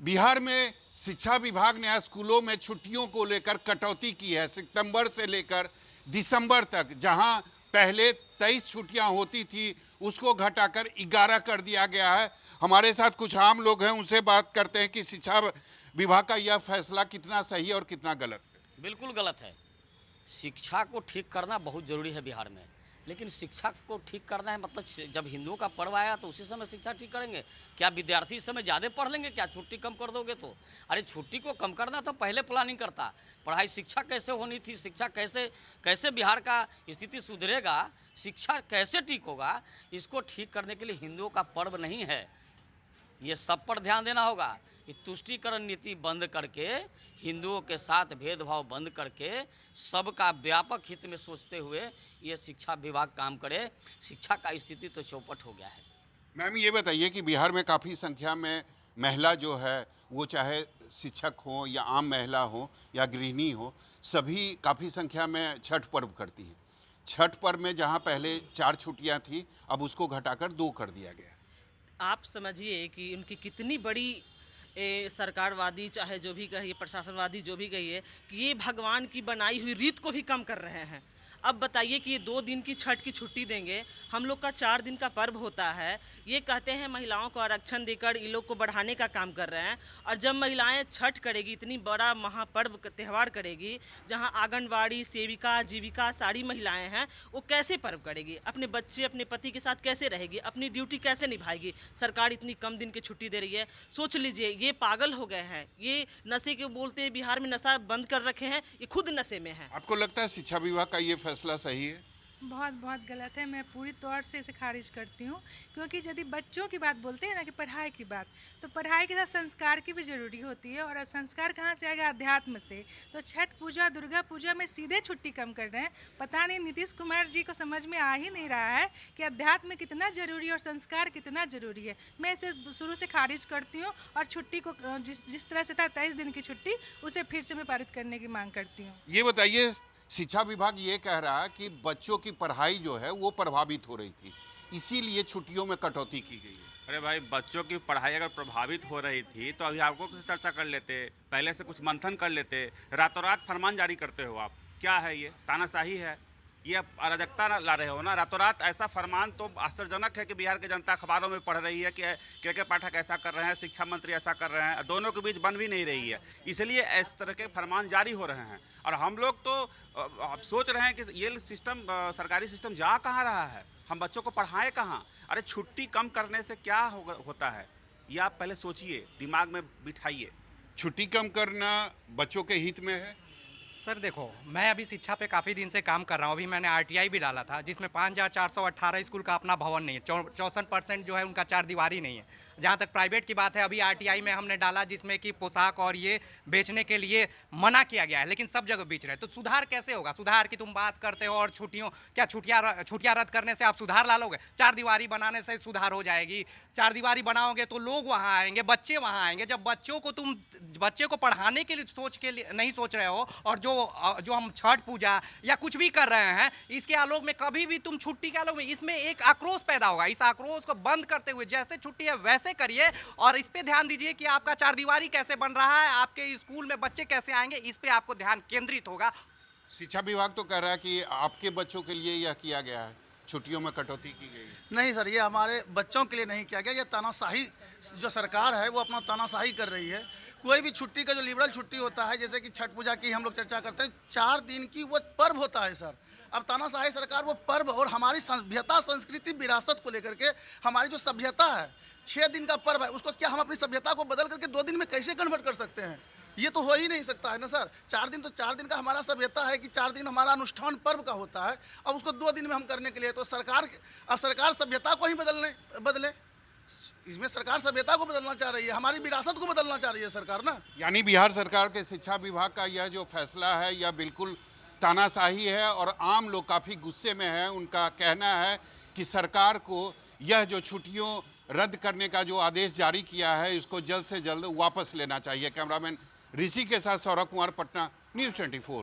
बिहार में शिक्षा विभाग ने स्कूलों में छुट्टियों को लेकर कटौती की है। सितंबर से लेकर दिसंबर तक जहां पहले 23 छुट्टियां होती थी उसको घटाकर 11 कर दिया गया है। हमारे साथ कुछ आम लोग हैं, उनसे बात करते हैं कि शिक्षा विभाग का यह फैसला कितना सही है और कितना गलत है। बिल्कुल गलत है। शिक्षा को ठीक करना बहुत ज़रूरी है बिहार में, लेकिन शिक्षा को ठीक करना है मतलब जब हिंदुओं का पर्व आया तो उसी समय शिक्षा ठीक करेंगे? क्या विद्यार्थी इस समय ज़्यादा पढ़ लेंगे? क्या छुट्टी कम कर दोगे तो? अरे छुट्टी को कम करना तो पहले प्लानिंग करता। पढ़ाई शिक्षा कैसे होनी थी, शिक्षा कैसे कैसे बिहार का स्थिति सुधरेगा, शिक्षा कैसे ठीक होगा, इसको ठीक करने के लिए हिंदुओं का पर्व नहीं है, ये सब पर ध्यान देना होगा। ये तुष्टीकरण नीति बंद करके, हिंदुओं के साथ भेदभाव बंद करके, सबका व्यापक हित में सोचते हुए ये शिक्षा विभाग काम करे। शिक्षा का स्थिति तो चौपट हो गया है। मैम ये बताइए कि बिहार में काफ़ी संख्या में महिला जो है वो चाहे शिक्षक हो या आम महिला हो या गृहिणी हो, सभी काफ़ी संख्या में छठ पर्व करती हैं। छठ पर्व में जहां पहले 4 छुट्टियां थी अब उसको घटाकर 2 कर दिया गया। आप समझिए कि उनकी कितनी बड़ी सरकारवादी चाहे जो भी कहिए, प्रशासनवादी जो भी कहिए, कि ये भगवान की बनाई हुई रीत को भी कम कर रहे हैं। अब बताइए कि ये 2 दिन की छठ की छुट्टी देंगे, हम लोग का 4 दिन का पर्व होता है। ये कहते हैं महिलाओं को आरक्षण देकर इन लोग को बढ़ाने का काम कर रहे हैं। और जब महिलाएं छठ करेगी, इतनी बड़ा महापर्व त्यौहार करेगी, जहां आंगनबाड़ी सेविका जीविका सारी महिलाएं हैं, वो कैसे पर्व करेगी? अपने बच्चे अपने पति के साथ कैसे रहेगी? अपनी ड्यूटी कैसे निभाएगी? सरकार इतनी कम दिन की छुट्टी दे रही है। सोच लीजिए, ये पागल हो गए हैं। ये नशे के बोलते बिहार में नशा बंद कर रखे हैं, ये खुद नशे में है। आपको लगता है शिक्षा विभाग का ये फैसला सही है? बहुत गलत है। मैं पूरी तौर से इसे खारिज करती हूँ, क्योंकि यदि बच्चों की बात बोलते हैं ना कि पढ़ाई की बात, तो पढ़ाई के साथ संस्कार की भी ज़रूरी होती है। और संस्कार कहाँ से आएगा? अध्यात्म से। तो छठ पूजा दुर्गा पूजा में सीधे छुट्टी कम कर रहे हैं। पता नहीं नीतीश कुमार जी को समझ में आ ही नहीं रहा है कि अध्यात्म कितना ज़रूरी है और संस्कार कितना ज़रूरी है। मैं इसे शुरू से खारिज करती हूँ और छुट्टी को जिस तरह से था 23 दिन की छुट्टी, उसे फिर से मैं पारित करने की मांग करती हूँ। ये बताइए, शिक्षा विभाग ये कह रहा है कि बच्चों की पढ़ाई जो है वो प्रभावित हो रही थी, इसीलिए छुट्टियों में कटौती की गई है। अरे भाई, बच्चों की पढ़ाई अगर प्रभावित हो रही थी तो अभिभावकों से चर्चा कर लेते, पहले से कुछ मंथन कर लेते। रातों रात फरमान जारी करते हो आप। क्या है ये? तानाशाही है, ये अराजकता ला रहे हो ना। रातों रात ऐसा फरमान तो आश्चर्यजनक है कि बिहार की जनता अखबारों में पढ़ रही है कि के पाठक ऐसा कर रहे हैं, शिक्षा मंत्री ऐसा कर रहे हैं, दोनों के बीच बन भी नहीं रही है, इसलिए इस तरह के फरमान जारी हो रहे हैं। और हम लोग तो सोच रहे हैं कि ये सिस्टम, सरकारी सिस्टम जा कहाँ रहा है, हम बच्चों को पढ़ाएं कहाँ? अरे छुट्टी कम करने से क्या होता है, ये आप पहले सोचिए, दिमाग में बिठाइए। छुट्टी कम करना बच्चों के हित में है? सर देखो, मैं अभी शिक्षा पे काफ़ी दिन से काम कर रहा हूँ। अभी मैंने आरटीआई भी डाला था, जिसमें 5418 स्कूल का अपना भवन नहीं है। 64% जो है उनका 4 दीवारी नहीं है। जहाँ तक प्राइवेट की बात है, अभी आरटीआई में हमने डाला जिसमें कि पोशाक और ये बेचने के लिए मना किया गया है, लेकिन सब जगह बेच रहे हैं। तो सुधार कैसे होगा? सुधार की तुम बात करते हो और छुट्टियाँ रद्द करने से आप सुधार ला लोगे? 4 दीवारी बनाने से सुधार हो जाएगी? 4 दीवारी बनाओगे तो लोग वहाँ आएंगे, बच्चे वहाँ आएंगे। जब बच्चे को पढ़ाने के लिए नहीं सोच रहे हो, और जो हम छठ पूजा या कुछ भी कर रहे हैं, इसके आलोक में कभी भी तुम छुट्टी के आलोक में, इसमें एक आक्रोश पैदा होगा। इस आक्रोश को बंद करते हुए जैसे छुट्टी है वैसे करिए, और इस पे ध्यान दीजिए कि आपका 4 दीवारी कैसे बन रहा है, आपके स्कूल में बच्चे कैसे आएंगे, इस पे आपको ध्यान केंद्रित होगा। शिक्षा विभाग तो कह रहा है कि आपके बच्चों के लिए यह किया गया है, छुट्टियों में कटौती की गई है। नहीं सर, ये हमारे बच्चों के लिए नहीं किया गया। ये तानाशाही, जो सरकार है वो अपना तानाशाही कर रही है। कोई भी छुट्टी का जो लिबरल छुट्टी होता है, जैसे कि छठ पूजा की हम लोग चर्चा करते हैं, 4 दिन की वो पर्व होता है सर। अब तानाशाही सरकार वो पर्व और हमारी सभ्यता संस्कृति विरासत को लेकर के, हमारी जो सभ्यता है, 6 दिन का पर्व है, उसको क्या हम अपनी सभ्यता को बदल करके 2 दिन में कैसे कन्वर्ट कर सकते हैं? ये तो हो ही नहीं सकता है ना सर। 4 दिन तो 4 दिन का हमारा सभ्यता है कि 4 दिन हमारा अनुष्ठान पर्व का होता है। अब उसको 2 दिन में हम करने के लिए तो सरकार सभ्यता को ही बदले। इसमें सरकार सभ्यता को बदलना चाह रही है, हमारी विरासत को बदलना चाह रही है सरकार ना। यानी बिहार सरकार के शिक्षा विभाग का यह जो फैसला है यह बिल्कुल तानाशाही है और आम लोग काफ़ी गुस्से में हैं। उनका कहना है कि सरकार को यह जो छुट्टियों रद्द करने का जो आदेश जारी किया है इसको जल्द से जल्द वापस लेना चाहिए। कैमरामैन ऋषि के साथ सौरभ कुमार, पटना, न्यूज़ 24।